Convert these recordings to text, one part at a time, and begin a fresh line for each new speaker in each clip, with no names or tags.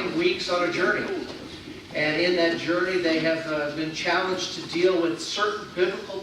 9 weeks on a journey. And in that journey, they have been challenged to deal with certain biblical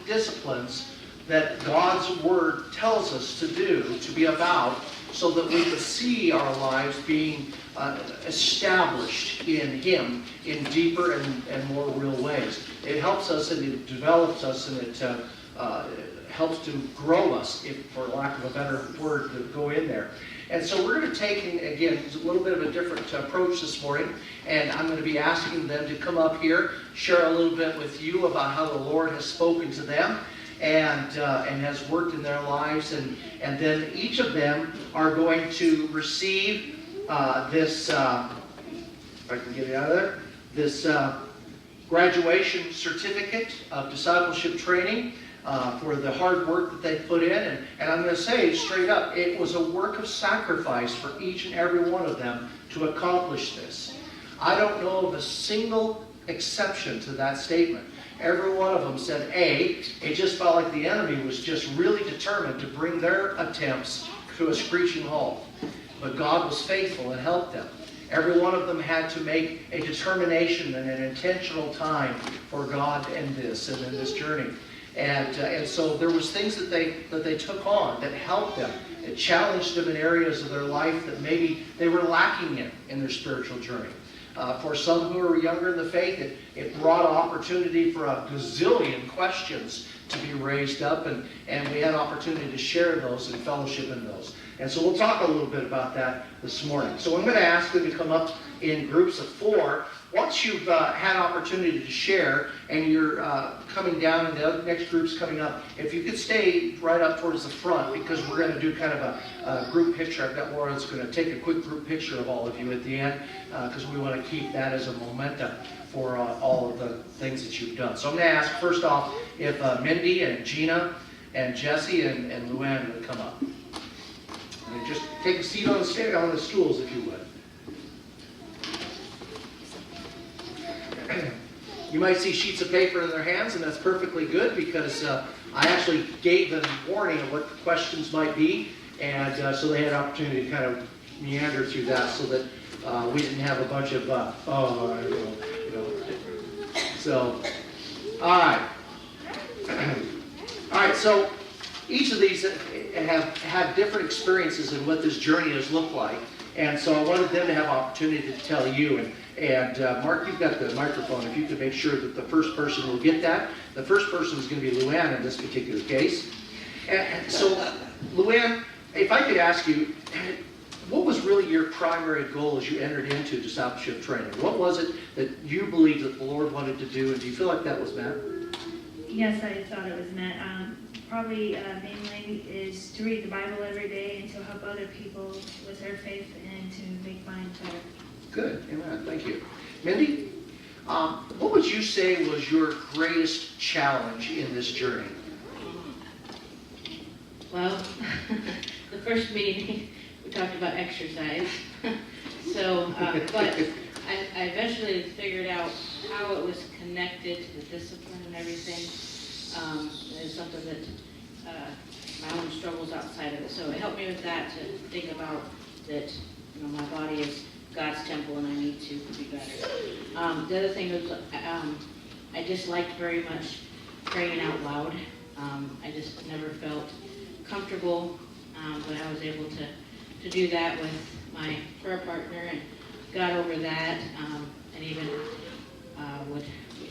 disciplines that God's Word tells us to do, to be about, so that we could see our lives being established in Him in deeper and more real ways. It helps us and it develops us and it helps to grow us, if for lack of a better word to go in there. And so we're going to take, again, a little bit of a different approach this morning, and I'm going to be asking them to come up here, share a little bit with you about how the Lord has spoken to them and has worked in their lives, and then each of them are going to receive this, if I can get it out of there, this graduation certificate of discipleship training. For the hard work that they put in. And I'm going to say straight up, it was a work of sacrifice for each and every one of them to accomplish this. I don't know of a single exception to that statement. Every one of them said, it just felt like the enemy was just really determined to bring their attempts to a screeching halt. But God was faithful and helped them. Every one of them had to make a determination and an intentional time for God and this and in this journey. And so there was things that they took on that helped them. It challenged them in areas of their life that maybe they were lacking in their spiritual journey. For some who are younger in the faith, it brought opportunity for a gazillion questions to be raised up, and we had opportunity to share those and fellowship in those. And so we'll talk a little bit about that this morning. So I'm going to ask them to come up in groups of 4. Once you've had opportunity to share and you're coming down and the next group's coming up, if you could stay right up towards the front, because we're going to do kind of a group picture. I've got Laura that's going to take a quick group picture of all of you at the end, because we want to keep that as a momentum for all of the things that you've done. So I'm going to ask first off if Mindy and Gina and Jesse and Luann would come up. And just take a seat on the stools if you would. You might see sheets of paper in their hands, and that's perfectly good, because I actually gave them warning of what the questions might be, and so they had an opportunity to kind of meander through that, so that we didn't have a bunch of So, all right. All right, so each of these have had different experiences in what this journey has looked like, and so I wanted them to have opportunity to tell you. And Mark, you've got the microphone. If you could make sure that the first person will get that. The first person is going to be Luann in this particular case. And so, Luann, if I could ask you, what was really your primary goal as you entered into discipleship training? What was it that you believed that the Lord wanted to do, and do you feel like that was met?
Yes, I thought it was met. Probably mainly is to read the Bible every day and to help other people with their faith and to make mine better.
Good. Amen. Thank you. Mindy, what would you say was your greatest challenge in this journey?
Well, the first meeting, we talked about exercise. So, but I eventually figured out how it was connected to the discipline and everything. It's something that my own struggles outside of it. So it helped me with that, to think about that, my body is God's temple and I need to be better. The other thing was I just liked very much praying out loud. I just never felt comfortable, but I was able to do that with my prayer partner and got over that, and even would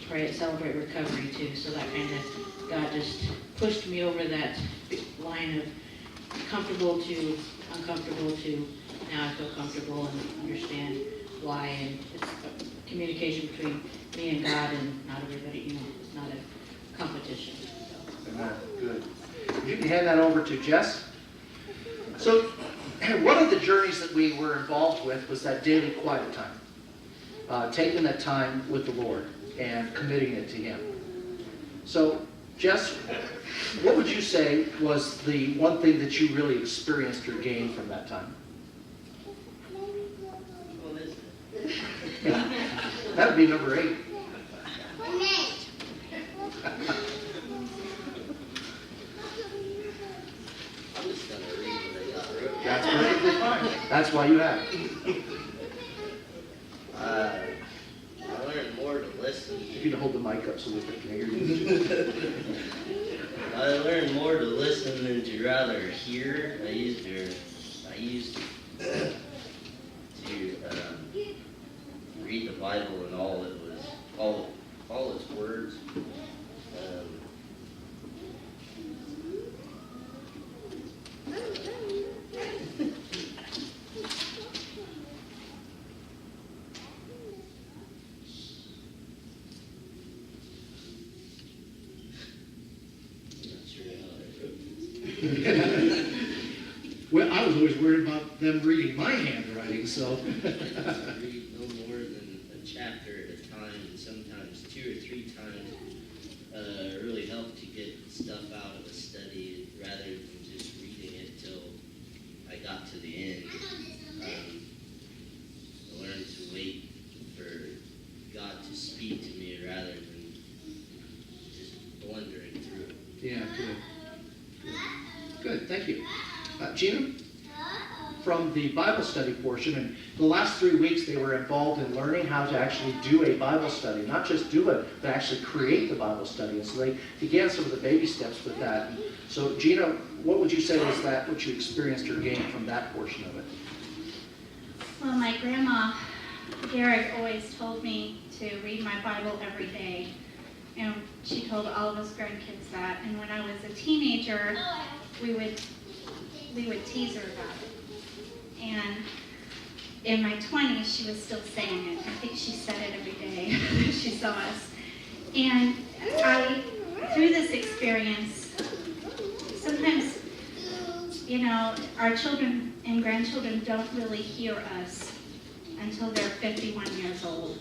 pray at Celebrate Recovery too. So that kind of, God just pushed me over that line of comfortable to uncomfortable to now I feel comfortable and understand why, and it's a communication between me and God, and not everybody, it's not a competition. So.
Amen. Good. You can hand that over to Jess. So, one of the journeys that we were involved with was that daily quiet time. Taking that time with the Lord and committing it to Him. So, Jess, what would you say was the one thing that you really experienced or gained from that time? Yeah. That would be number 8. That's perfectly fine. That's why you have it. you to hold the mic up so that they can hear you.
I learned more to listen than to rather hear. I used to read the Bible and all it was, all its words.
Well, I was always worried about them reading my handwriting, so.
Read no more than a chapter at a time, and sometimes 2 or 3 times. Really helped to get stuff out of a study rather than just reading it till I got to the end. I learned to wait for God to speak to me rather than just blundering through it.
Yeah, good. Good, thank you. Gina? From the Bible study portion, and the last 3 weeks they were involved in learning how to actually do a Bible study. Not just do it, but actually create the Bible study. And so they began some of the baby steps with that. And so Gina, what would you say was that, what you experienced or gained from that portion of it?
Well, my grandma, Derek, always told me to read my Bible every day. And she told all of us grandkids that. And when I was a teenager, we would tease her about it. And in my 20s, she was still saying it. I think she said it every day she saw us. And through this experience, sometimes, our children and grandchildren don't really hear us until they're 51 years old.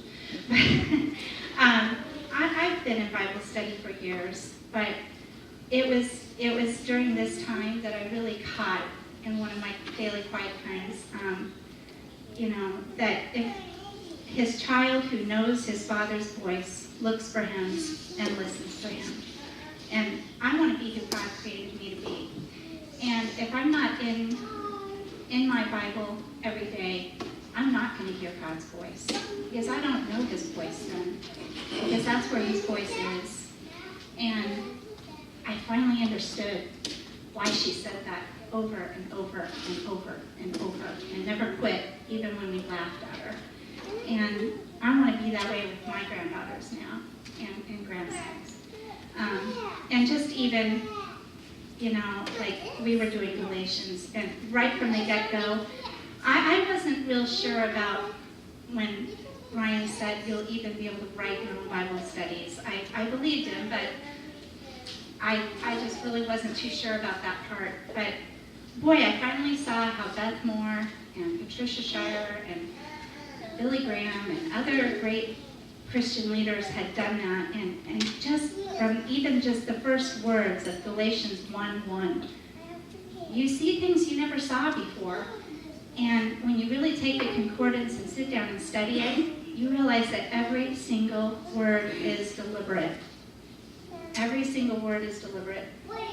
I've been in Bible study for years, but it was during this time that I really caught in one of my daily quiet times, that if his child who knows his father's voice looks for him and listens for him. And I want to be who God created me to be. And if I'm not in my Bible every day, I'm not going to hear God's voice. Because I don't know his voice then. Because that's where his voice is. And I finally understood why she said that over and over and over and over and never quit, even when we laughed at her. And I want to be that way with my granddaughters now and grandsons. And just even, like we were doing Galatians, and right from the get-go, I wasn't real sure about when Ryan said you'll even be able to write your own Bible studies. I believed him, but I just really wasn't too sure about that part. But boy, I finally saw how Beth Moore and Patricia Shire and Billy Graham and other great Christian leaders had done that. And just from even just the first words of Galatians 1:1, you see things you never saw before. And when you really take the concordance and sit down and study it, you realize that every single word is deliberate. Every single word is deliberate,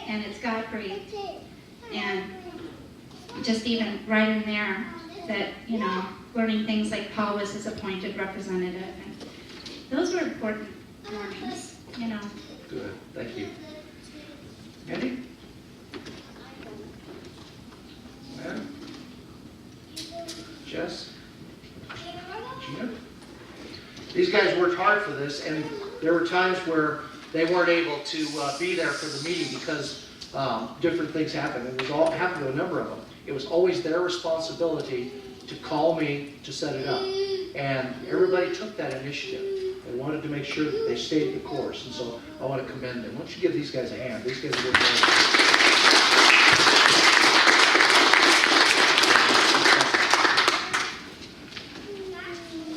and it's God-breathed. And just even right in there that, learning things like Paul was his appointed representative. And those were important warnings,
Good, thank you. Andy? Ma'am? Jess? Gina? These guys worked hard for this, and there were times where they weren't able to be there for the meeting because different things happened. It happened to a number of them. It was always their responsibility to call me to set it up. And everybody took that initiative. They wanted to make sure that they stayed the course. And so I want to commend them. Why don't you give these guys a hand? These guys worked hard.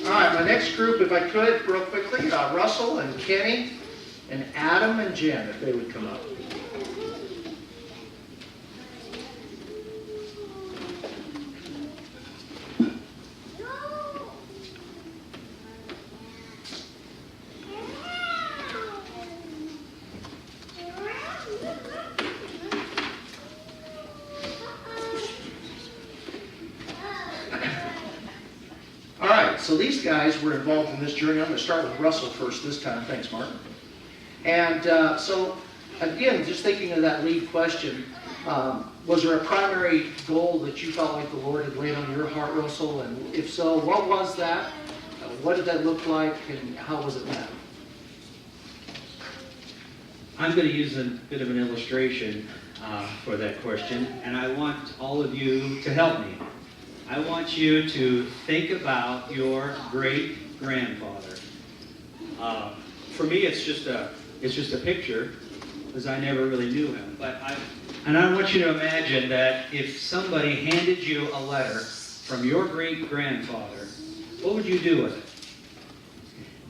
All right, my next group, if I could, real quickly, Russell and Kenny and Adam and Jen, if they would come up. All right, so these guys were involved in this journey. I'm going to start with Russell first this time. Thanks, Mark. And so, again, just thinking of that lead question, was there a primary goal that you felt like the Lord had laid on your heart, Russell? And if so, what was that? What did that look like, and how was it met?
I'm going to use a bit of an illustration for that question, and I want all of you to help me. I want you to think about your great-grandfather. For me, it's just a picture, because I never really knew him. And I want you to imagine that if somebody handed you a letter from your great-grandfather, what would you do with it?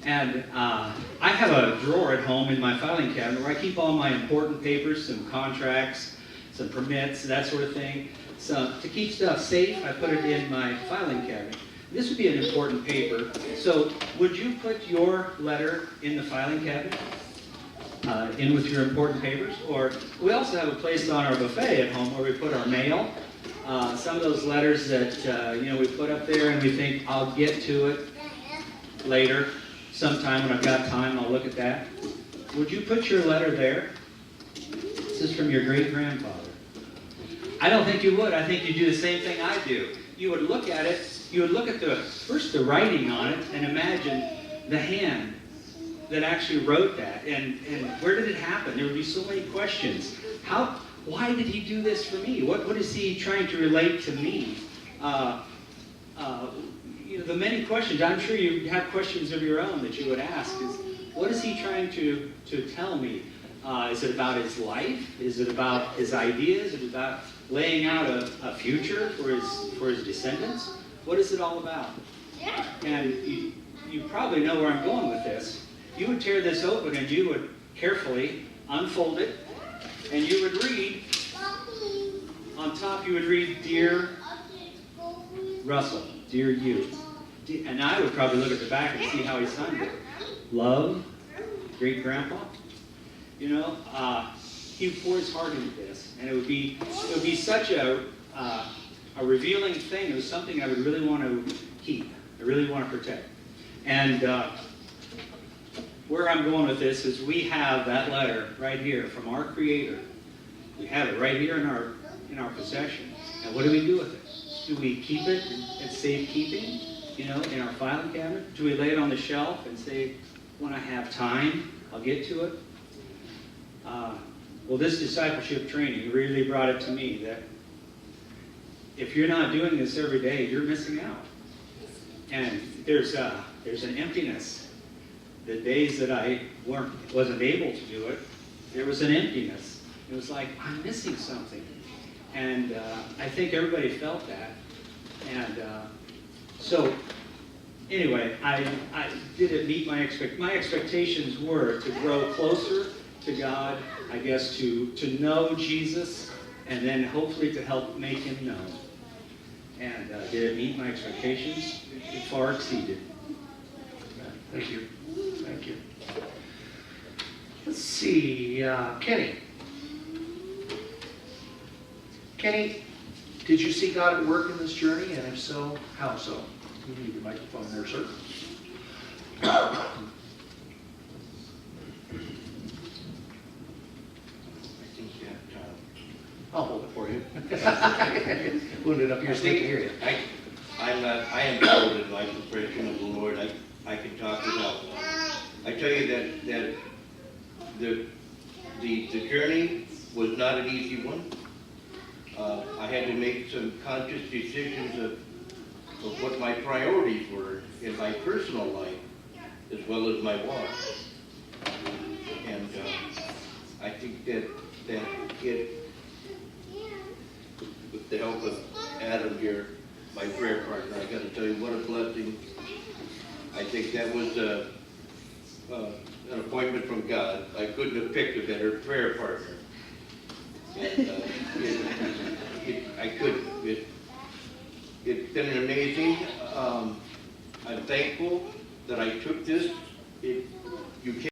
And I have a drawer at home in my filing cabinet where I keep all my important papers, some contracts, some permits, that sort of thing. So to keep stuff safe, I put it in my filing cabinet. This would be an important paper. So would you put your letter in the filing cabinet? In with your important papers? Or we also have a place on our buffet at home where we put our mail. Some of those letters that we put up there and we think, I'll get to it later. Sometime when I've got time, I'll look at that. Would you put your letter there? This is from your great-grandfather. I don't think you would. I think you'd do the same thing I do. You would look at it, you would look at first the writing on it, and imagine the hand that actually wrote that, and where did it happen? There would be so many questions. Why did he do this for me? What is he trying to relate to me? The many questions, I'm sure you have questions of your own that you would ask, is what is he trying to tell me? Is it about his life? Is it about his ideas? Is it about laying out a future for his descendants? What is it all about? And you probably know where I'm going with this. You would tear this open and you would carefully unfold it, and you would read, on top you would read, Dear Russell, dear you. And I would probably look at the back and see how he signed it. Love, great-grandpa. He poured his heart into this, and it would be such a revealing thing. It was something I would really want to keep. I really want to protect. And where I'm going with this is we have that letter right here from our Creator. We have it right here in our possession. And what do we do with it? Do we keep it in safekeeping, in our filing cabinet? Do we lay it on the shelf and say, when I have time, I'll get to it? Well, this discipleship training really brought it to me that if you're not doing this every day, you're missing out. And there's an emptiness. The days that I wasn't able to do it, there was an emptiness. It was like, I'm missing something. And I think everybody felt that. And so, anyway, I didn't meet my expectations were to grow closer to God, I guess to know Jesus, and then hopefully to help make him known. And did it meet my expectations? It far exceeded.
Thank you. Thank you. Let's see, Kenny. Kenny, did you see God at work in this journey? And if so, how so? You need the microphone there, sir. I'll hold it for you. Wounded up here, so they can hear you.
I am bold in my preparation of the Lord. I can talk without. I tell you that the journey was not an easy one. I had to make some conscious decisions of what my priorities were in my personal life, as well as my walk. And I think that it, with the help of Adam here, my prayer partner, I got to tell you what a blessing. I think that was an appointment from God. I couldn't have picked a better prayer partner. And I couldn't. It's been amazing. I'm thankful that I took this. You can't